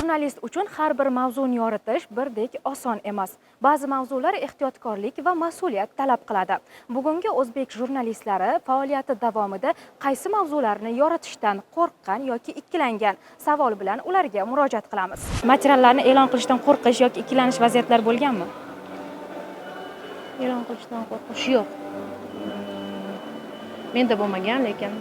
Jurnalist uchun har bir mavzuni yoritish birdek oson emas. Ba'zi mavzular ehtiyotkorlik va mas'uliyat talab qiladi. Bugungi o'zbek jurnalistlari faoliyati davomida qaysi mavzularni yoritishdan qo'rqqan yoki ikkilangan savol bilan ularga murojaat qilamiz. Materiallarni e'lon qilishdan qo'rqish yoki ikkilanish vaziyatlar bo'lganmi? E'lon qilishdan qo'rqish yo'q. Menda bo'lmagan, lekin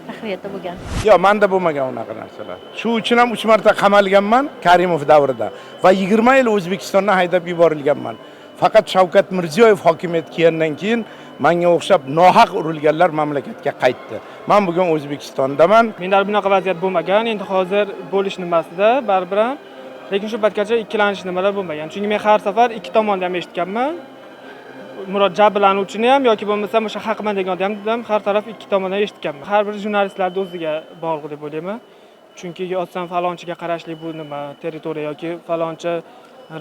tahririyatda bo'lgan. Yo'q, menda bo'lmagan unaqa narsalar. Shu uchun ham 3 marta qamalganman Karimov davrida va 20 yil O'zbekistondan haydab yuborilganman. Faqat Shavkat Mirziyoyev hokimiyatga kelgandan keyin menga o'xshab nohaq urilganlar mamlakatga qaytdi. Men bugun O'zbekistondaman. Menda bunaqa vaziyat bo'lmagan. Endi hozir bo'lish nimasida baribir ham, lekin shu paytgacha ikkilanish nimalar bo'lmagan. Chunki men har safar ikki tomonni ham eshitganman. Jabrlanuvchini ham yoki bo'lmasam o'sha haqman degan odamni har taraf ikki tomondan eshitganman. Har bir jurnalistlarning o'ziga bog'liq deb o'ylayman. Chunki yozsam falonchiga qarashli bu nima territoriya yoki falonchi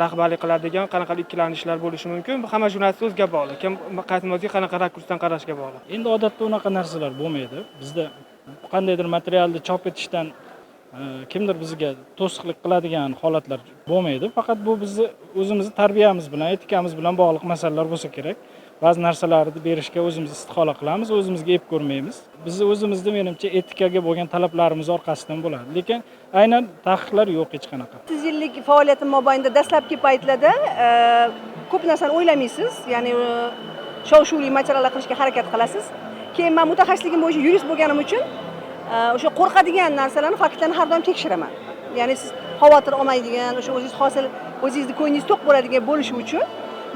rahbarlik qiladi degan qanaqa ikkilanishlar bo'lishi mumkin. Hamma jurnalist o'ziga bog'liq. Kim qaysi mavzuga qanaqa rakursdan qarashga bog'liq. Endi odatda unaqa narsalar bo'lmaydi. Bizda qandaydir materialni chop etishdan kimdir bizga to'sqinlik qiladigan holatlar bo'lmaydi. Faqat bu bizni o'zimizni tarbiyamiz bilan, etikamiz bilan bog'liq masalalar bo'lsa kerak. Ba'zi narsalarni berishga o'zimiz istihola qilamiz, o'zimizga ep ko'rmaymiz. Biz o'zimizda menimcha etikaga bo'lgan talablarimiz orqasidan bo'ladi. Lekin aynan taqiqlar yo'q hech qanaqa. 30 yillik faoliyatim mobaynida dastlabki paytlarda ko'p narsani o'ylamaysiz, ya'ni shov-shuvli materiallar qilishga harakat qilasiz. Keyin men mutaxassisligim bo'yicha yurist bo'lganim uchun o'sha qo'rqadigan narsalarni, faktlarni har doim tekshiraman. Ya'ni siz xavotir olmaydigan, o'sha o'zingiz hosil, o'zingizni ko'nglingiz to'q bo'ladigan bo'lishi uchun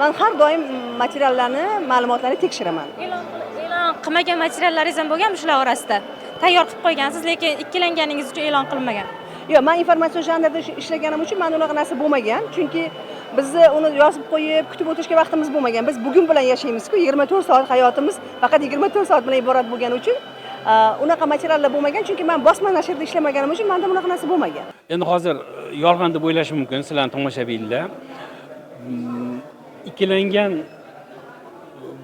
men har doim materiallarni, ma'lumotlarni tekshiraman. E'lon qilmagan materiallaringiz ham bo'lganmi shular orasida? Tayyor qilib qo'ygansiz, lekin ikkilanganingiz uchun e'lon qilmagan. Yo'q, men informatsion janrda ishlaganim uchun menda unaqa narsa bo'lmagan. Chunki bizni uni yozib qo'yib, kutib o'tirishga vaqtimiz bo'lmagan. Biz bugun bilan yashaymiz-ku, 24 soat hayotimiz faqat 24 soat bilan iborat bo'lgani uchun unaqa materiallar bo'lmagan. Chunki men bosma nashrda ishlamaganim uchun menda bunaqa narsa bo'lmagan. Endi hozir yolg'on deb o'ylash mumkin sizlarning tomoshabinlar. Ikkilangan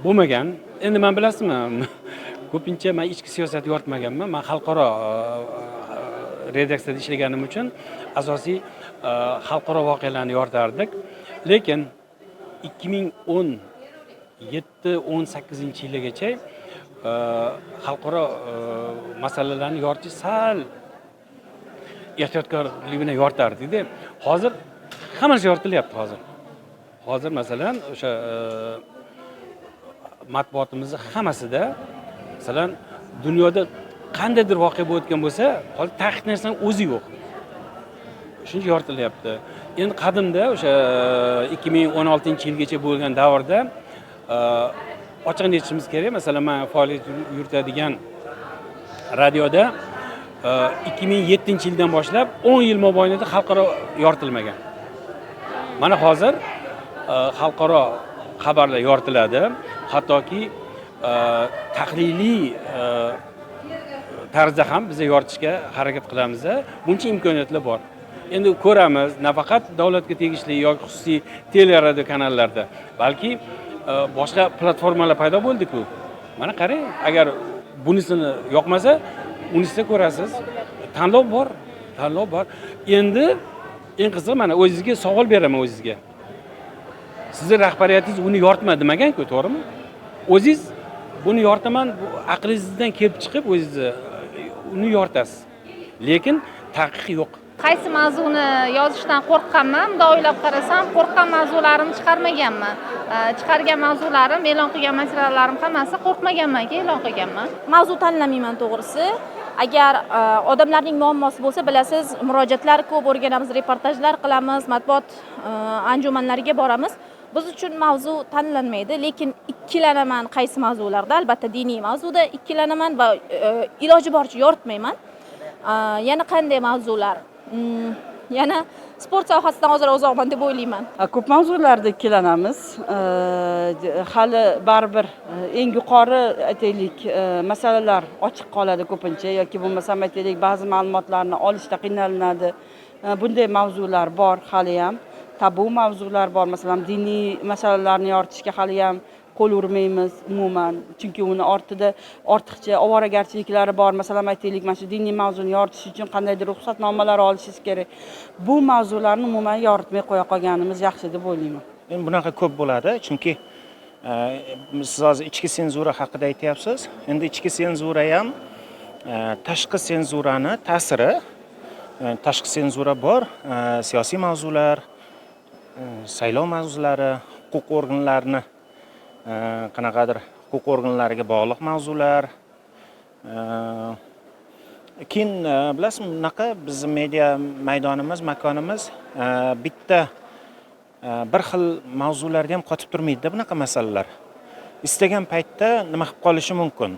bo'lmagan. Endi men bilasizmi, ko'pincha men ichki siyosat yoritmaganman. Men xalqaro redaksiyada ishlaganim uchun asosiy xalqaro voqealarni yoritardik. Lekin 2017-18 yilgacha xalqaro masalalarni yoritish sal ehtiyotkorlik bilan yoritardik-da. Hozir hammasi yoritilyapti hozir. Hozir masalan o'sha matbuotimizni hammasida masalan dunyoda qandaydir voqea bo'layotgan bo'lsa, hozir taqiq narsaning o'zi yo'q. Shuncha yoritilyapti. Endi qadimda o'sha 2016-yilgacha bo'lgan davrda ochiqni aytishimiz kerak. Masalan, men faoliyat yuritadigan radioda 2007-yildan boshlab 10 yil mobaynida xalqaro yoritilmagan. Mana hozir xalqaro xabarlar yoritiladi. Hattoki tahliliy tarzda ham biz yoritishga harakat qilamiz. Buncha imkoniyatlar bor. Endi ko'ramiz, nafaqat davlatga tegishli yoki xususiy teleradio kanallarda, balki boshqa platformalar paydo bo'ldi-ku. Mana qarang, agar bunisini yoqmasa, unisini ko'rasiz. Tanlov bor, tanlov bor. Endi eng qizig'i mana o'zingizga savol beraman o'zingizga. Sizning rahbariyatingiz uni yoritma demagan-ku, to'g'rimi? O'zingiz buni yoritaman, bu aqlingizdan kelib chiqib o'zingiz uni yoritasiz. Lekin taqiq yo'q. Qaysi mavzuni yozishdan qo'rqqanman, bunday o'ylab qarasam, qo'rqqan mavzularimni chiqarmaganman. Chiqargan mavzularim, e'lon qilgan materiallarim hammasi qo'rqmaganmanki e'lon qilganman. Mavzu tanlamayman to'g'risi. Agar odamlarning muammosi bo'lsa, bilasiz, murojaatlar ko'p, o'rganamiz, reportajlar qilamiz, matbuot anjumanlariga boramiz. Biz uchun mavzu tanlanmaydi, lekin ikkilanaman qaysi mavzularda, albatta diniy mavzuda ikkilanaman va iloji boricha yoritmayman. Yana qanday mavzular? Yana sport sohasidan hozir uzoqman deb o'ylayman. Ko'p mavzularda ikkilanamiz. Hali baribir eng yuqori aytaylik masalalar ochiq qoladi ko'pincha yoki bo'lmasa aytaylik ba'zi ma'lumotlarni olishda qiynalinadi. Bunday mavzular bor hali ham. Tabu mavzular bor, masalan diniy masalalarni yoritishga hali ham qo'l urmaymiz umuman, chunki uni ortida ortiqcha ovoragarchiliklari bor. Masalan, aytaylik, mana shu diniy mavzuni yoritish uchun qandaydir ruxsatnomalar olishingiz kerak. Bu mavzularni umuman yoritmay qo'ya qolganimiz yaxshi deb o'ylayman. Endi bunaqa ko'p bo'ladi, chunki siz hozir ichki senzura haqida aytyapsiz. Endi ichki senzura ham tashqi senzurani ta'siri. Tashqi senzura bor, siyosiy mavzular, saylov mavzulari, huquq organlarini qanaqadir huquq organlariga bog'liq mavzular. Keyin bilasizmi, bunaqa bizning media maydonimiz, makonimiz bitta bir xil mavzularda ham qotib turmaydi bunaqa masalalar. Istagan paytda nima qilib qolishi mumkin?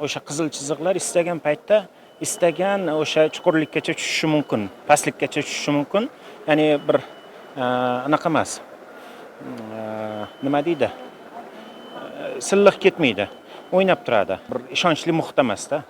O'sha qizil chiziqlar istagan paytda istagan o'sha chuqurlikkacha tushishi mumkin, pastlikkacha tushishi mumkin. Ya'ni bir anaqa emas. Nima deydi? Silliq ketmaydi, o'ynab turadi. Bir ishonchli muhit emasda.